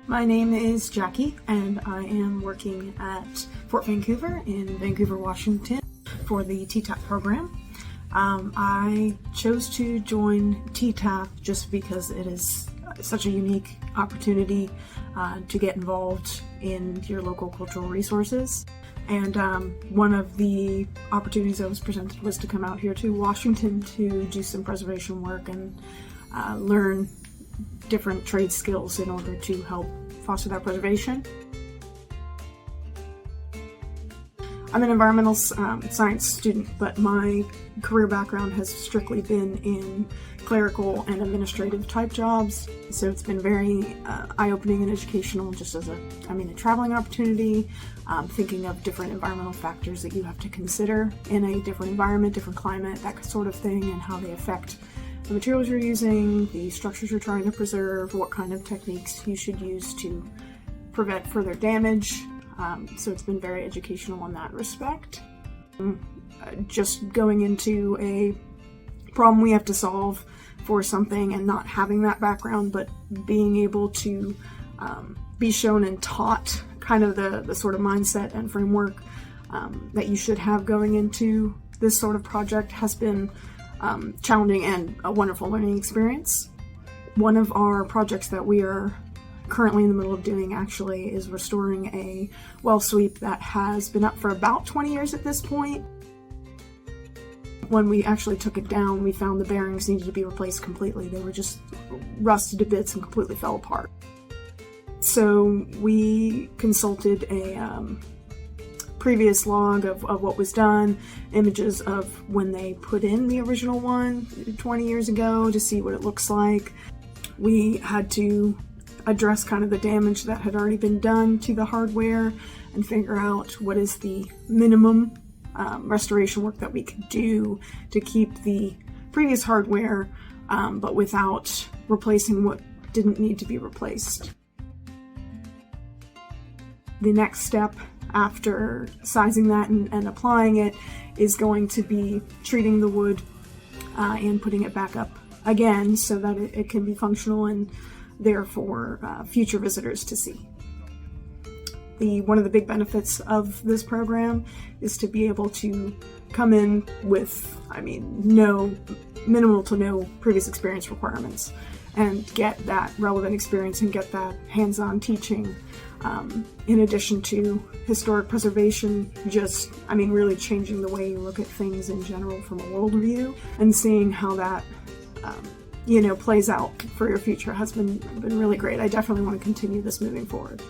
My name is Jackie, and I am working at Fort Vancouver in Vancouver, Washington for the TTAP program. I chose to join TTAP just because it is such a unique opportunity to get involved in your local cultural resources. And one of the opportunities I was presented was to come out here to Washington to do some preservation work and learn different trade skills in order to help foster that preservation. I'm an environmental science student, but my career background has strictly been in clerical and administrative type jobs. So it's been very eye-opening and educational, just as a traveling opportunity, thinking of different environmental factors that you have to consider in a different environment, different climate, that sort of thing, and how they affect the materials you're using, the structures you're trying to preserve, what kind of techniques you should use to prevent further damage. So it's been very educational in that respect. Just going into a problem we have to solve for something and not having that background, but being able to be shown and taught kind of the sort of mindset and framework that you should have going into this sort of project has been challenging and a wonderful learning experience. One of our projects that we are currently in the middle of doing actually is restoring a well sweep that has been up for about 20 years at this point. When we actually took it down, we found the bearings needed to be replaced completely. They were just rusted to bits and completely fell apart. So we consulted a previous log of what was done, images of when they put in the original one 20 years ago to see what it looks like. We had to address kind of the damage that had already been done to the hardware and figure out what is the minimum restoration work that we could do to keep the previous hardware, but without replacing what didn't need to be replaced. The next step after sizing that and applying it is going to be treating the wood and putting it back up again so that it can be functional and there for future visitors to see. One of the big benefits of this program is to be able to come in with, minimal to no previous experience requirements and get that relevant experience and get that hands-on teaching. In addition to historic preservation, really changing the way you look at things in general from a worldview and seeing how that plays out for your future has been really great. I definitely want to continue this moving forward.